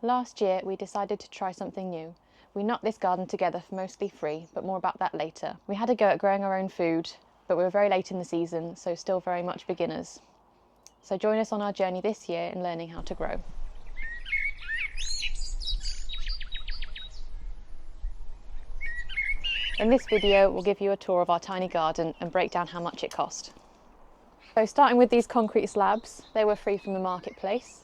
Last year we decided to try something new. We knocked this garden together for mostly free, but more about that later. We had a go at growing our own food, but we were very late in the season, so still very much beginners. So join us on our journey this year in learning how to grow. In this video, we'll give you a tour of our tiny garden and break down how much it cost. So starting with these concrete slabs, they were free from the marketplace.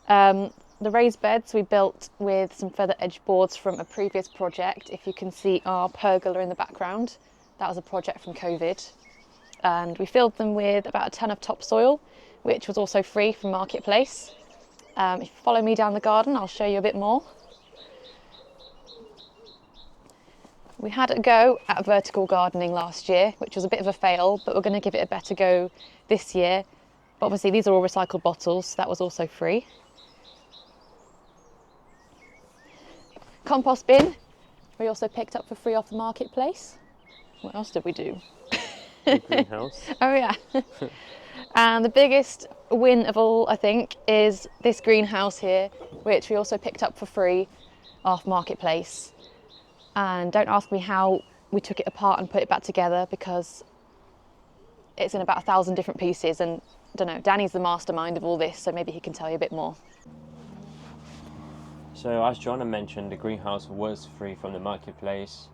The raised beds we built with some feather edge boards from a previous project. If you can see our pergola in the background, that was a project from COVID. And we filled them with about a ton of topsoil, which was also free from marketplace. If you follow me down the garden, I'll show you a bit more. We had a go at vertical gardening last year, which was a bit of a fail, but we're going to give it a better go this year. But obviously these are all recycled bottles, so that was also free. Compost bin, we also picked up for free off the marketplace. What else did we do? The greenhouse. Oh yeah. And the biggest win of all, I think, is this greenhouse here, which we also picked up for free off marketplace. And don't ask me how we took it apart and put it back together, because it's in about 1,000 different pieces, and I don't know, Danny's the mastermind of all this, so maybe he can tell you a bit more. So as Joanna mentioned, the greenhouse was free from the marketplace.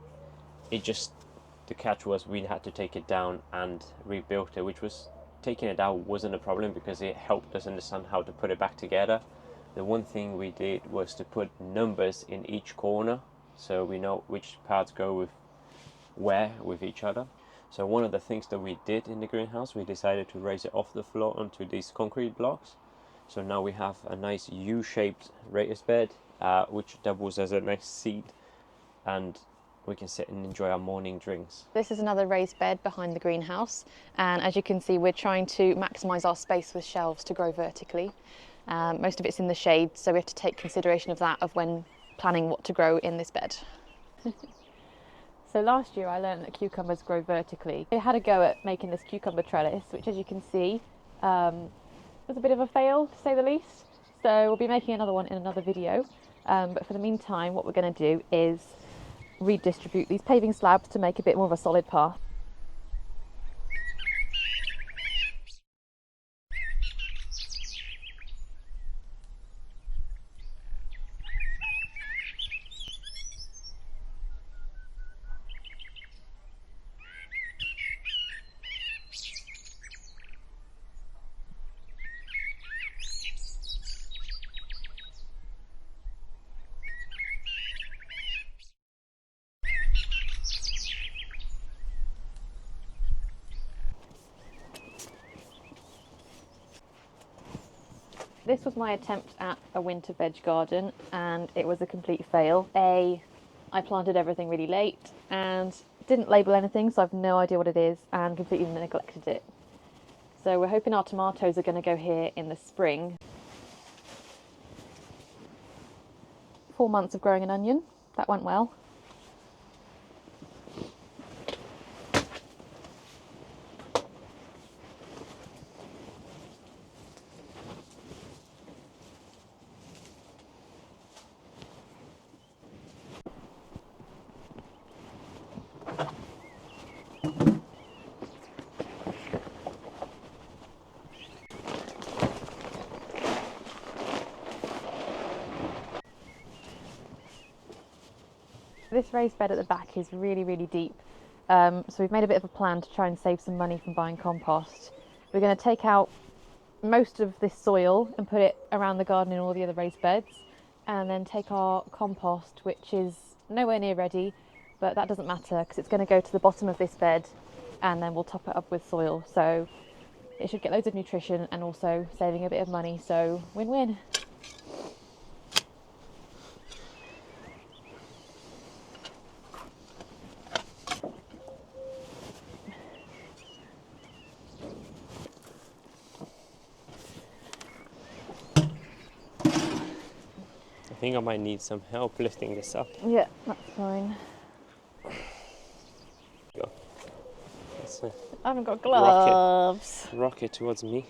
The catch was we had to take it down and rebuild it, which was, taking it out wasn't a problem because it helped us understand how to put it back together. The one thing we did was to put numbers in each corner, so we know which parts go with where with each other. So one of the things that we did in the greenhouse, we decided to raise it off the floor onto these concrete blocks. So now we have a nice U-shaped raised bed, which doubles as a nice seat, and we can sit and enjoy our morning drinks. This is another raised bed behind the greenhouse, and as you can see, we're trying to maximise our space with shelves to grow vertically. Most of it's in the shade, so we have to take consideration of that when planning what to grow in this bed. So last year I learned that cucumbers grow vertically. I had a go at making this cucumber trellis, which, as you can see, was a bit of a fail, to say the least. So we'll be making another one in another video. But for the meantime, what we're going to do is redistribute these paving slabs to make a bit more of a solid path. This was my attempt at a winter veg garden, and it was a complete fail. I planted everything really late and didn't label anything, so I've no idea what it is, and completely neglected it. So we're hoping our tomatoes are going to go here in the spring. 4 months of growing an onion, that went well. This raised bed at the back is really, really deep, so we've made a bit of a plan to try and save some money from buying compost. We're going to take out most of this soil and put it around the garden in all the other raised beds, and then take our compost, which is nowhere near ready, but that doesn't matter because it's going to go to the bottom of this bed, and then we'll top it up with soil. So it should get loads of nutrition and also saving a bit of money, so win-win. I think I might need some help lifting this up. Yeah, that's fine. Go. Let's I haven't got gloves. rock it towards me.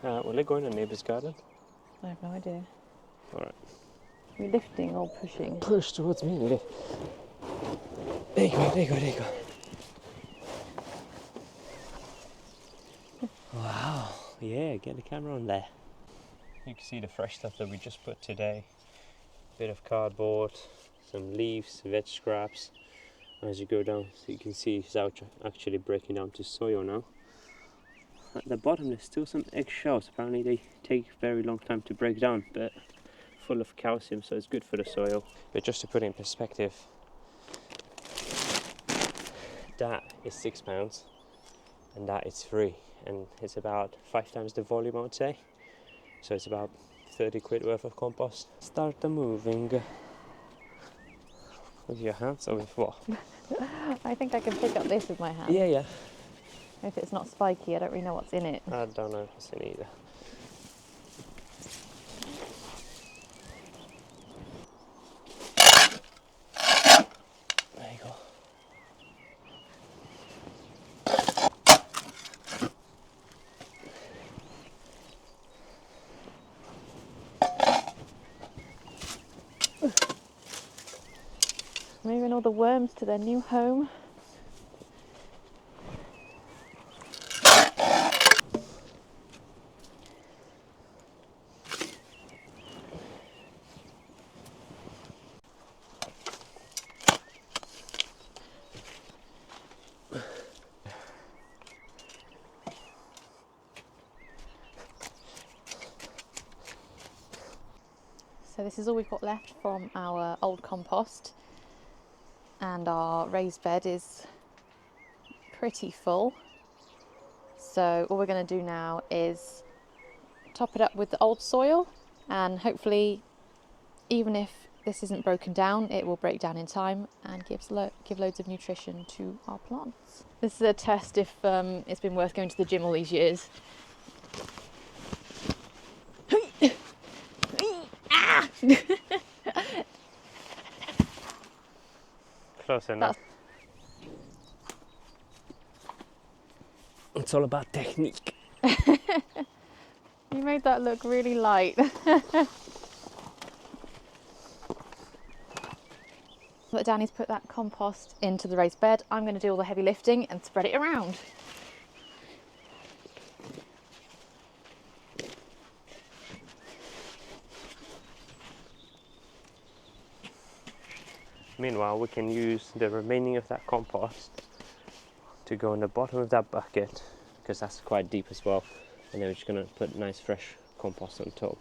Will it go in a neighbour's garden? I have no idea. Alright. Are we lifting or pushing? Push towards me, lift. There you go, there you go, there you go. Wow, yeah, get the camera on there. You can see the fresh stuff that we just put today. Bit of cardboard, some leaves, veg scraps. As you go down, so you can see it's actually breaking down to soil now. At the bottom there's still some eggshells. Apparently they take a very long time to break down, but full of calcium, so it's good for the soil. But just to put it in perspective, that is £6 and that is free, and it's about 5 times the volume, I would say. So it's about 30 quid worth of compost. Start the moving. With your hands or with what? I think I can pick up this with my hand. Yeah, yeah. If it's not spiky, I don't really know what's in it. I don't know what's in either. There you go. Moving all the worms to their new home. So this is all we've got left from our old compost, and our raised bed is pretty full. So all we're going to do now is top it up with the old soil, and hopefully, even if this isn't broken down, it will break down in time and give loads of nutrition to our plants. This is a test if it's been worth going to the gym all these years. Close enough. It's all about technique. You made that look really light. But Danny's put that compost into the raised bed. I'm going to do all the heavy lifting and spread it around. Meanwhile, we can use the remaining of that compost to go in the bottom of that bucket, because that's quite deep as well. And then we're just going to put nice fresh compost on top.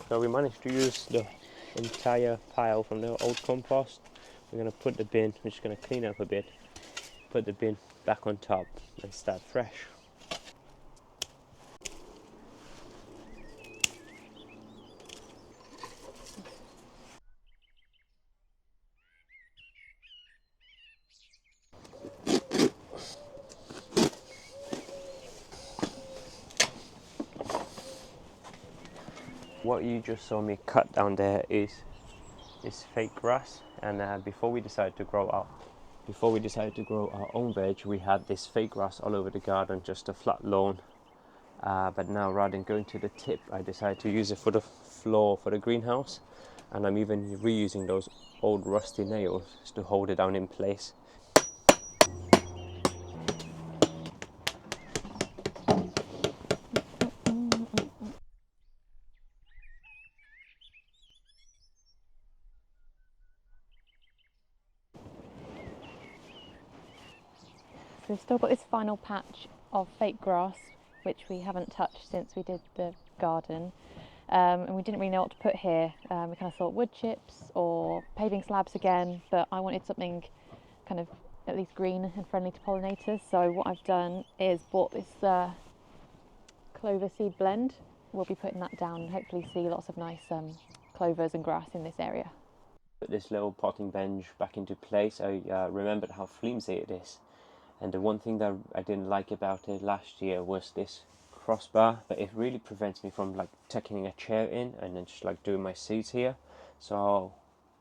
So we managed to use the entire pile from the old compost. We're going to put the bin, we're just going to clean up a bit, put the bin back on top and start fresh. What you just saw me cut down there is fake grass, and before we decided to grow our own veg, we had this fake grass all over the garden, just a flat lawn. But now, rather than going to the tip, I decided to use it for the floor for the greenhouse, and I'm even reusing those old rusty nails to hold it down in place. So we've still got this final patch of fake grass, which we haven't touched since we did the garden. And we didn't really know what to put here. We kind of thought wood chips or paving slabs again, but I wanted something kind of at least green and friendly to pollinators. So what I've done is bought this clover seed blend. We'll be putting that down and hopefully see lots of nice clovers and grass in this area. Put this little potting bench back into place. I remembered how flimsy it is. And the one thing that I didn't like about it last year was this crossbar, but it really prevents me from like tucking a chair in and then just like doing my seats here. So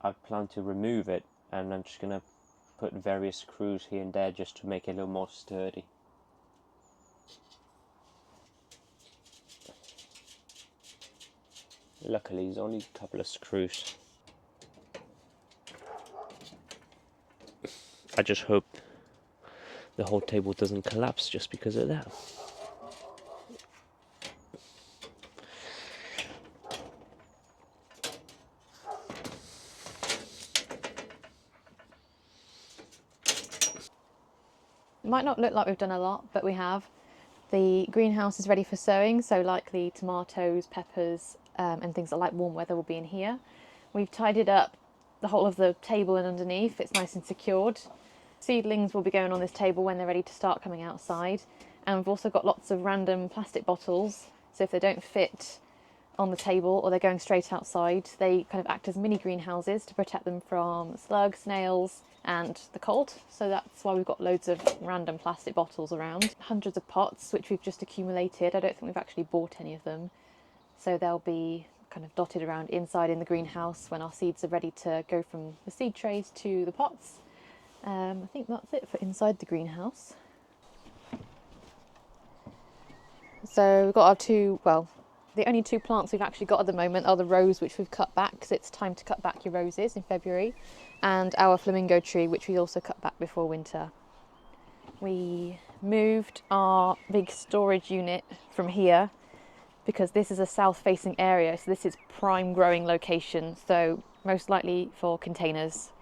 I plan to remove it, and I'm just gonna put various screws here and there just to make it a little more sturdy. Luckily, there's only a couple of screws. I just hope the whole table doesn't collapse just because of that. It might not look like we've done a lot, but we have. The greenhouse is ready for sowing, so likely tomatoes, peppers, and things that like warm weather will be in here. We've tidied up the whole of the table and underneath. It's nice and secured. Seedlings will be going on this table when they're ready to start coming outside. And we've also got lots of random plastic bottles, so if they don't fit on the table or they're going straight outside, they kind of act as mini greenhouses to protect them from slugs, snails and the cold. So that's why we've got loads of random plastic bottles around. Hundreds of pots which we've just accumulated. I don't think we've actually bought any of them, so they'll be kind of dotted around inside in the greenhouse when our seeds are ready to go from the seed trays to the pots. I think that's it for inside the greenhouse. So we've got our the only two plants we've actually got at the moment are the rose, which we've cut back because it's time to cut back your roses in February, and our flamingo tree, which we also cut back before winter. We moved our big storage unit from here because this is a south-facing area, so this is prime growing location, so most likely for containers.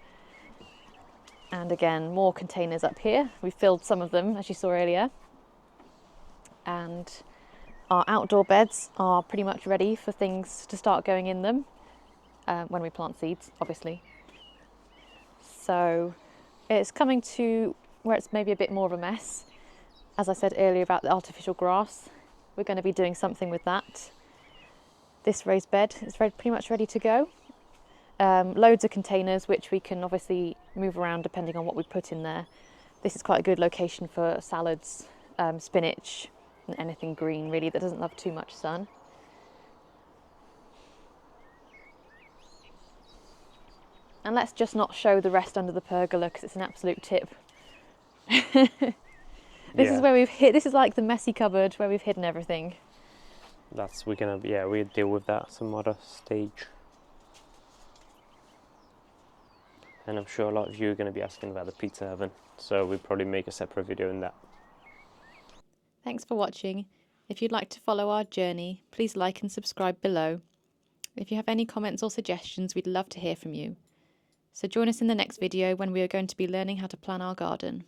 And again, more containers up here. We filled some of them, as you saw earlier. And our outdoor beds are pretty much ready for things to start going in them when we plant seeds, obviously. So it's coming to where it's maybe a bit more of a mess. As I said earlier about the artificial grass, we're going to be doing something with that. This raised bed is pretty much ready to go. Loads of containers which we can obviously move around depending on what we put in there. This is quite a good location for salads, spinach, and anything green really that doesn't love too much sun. And let's just not show the rest under the pergola because it's an absolute tip. This is where we've hid. This is like the messy cupboard where we've hidden everything. We'll deal with that some other stage. And I'm sure a lot of you are going to be asking about the pizza oven, so we'll probably make a separate video on that. Thanks for watching. If you'd like to follow our journey, please like and subscribe below. If you have any comments or suggestions, we'd love to hear from you. So join us in the next video when we are going to be learning how to plan our garden.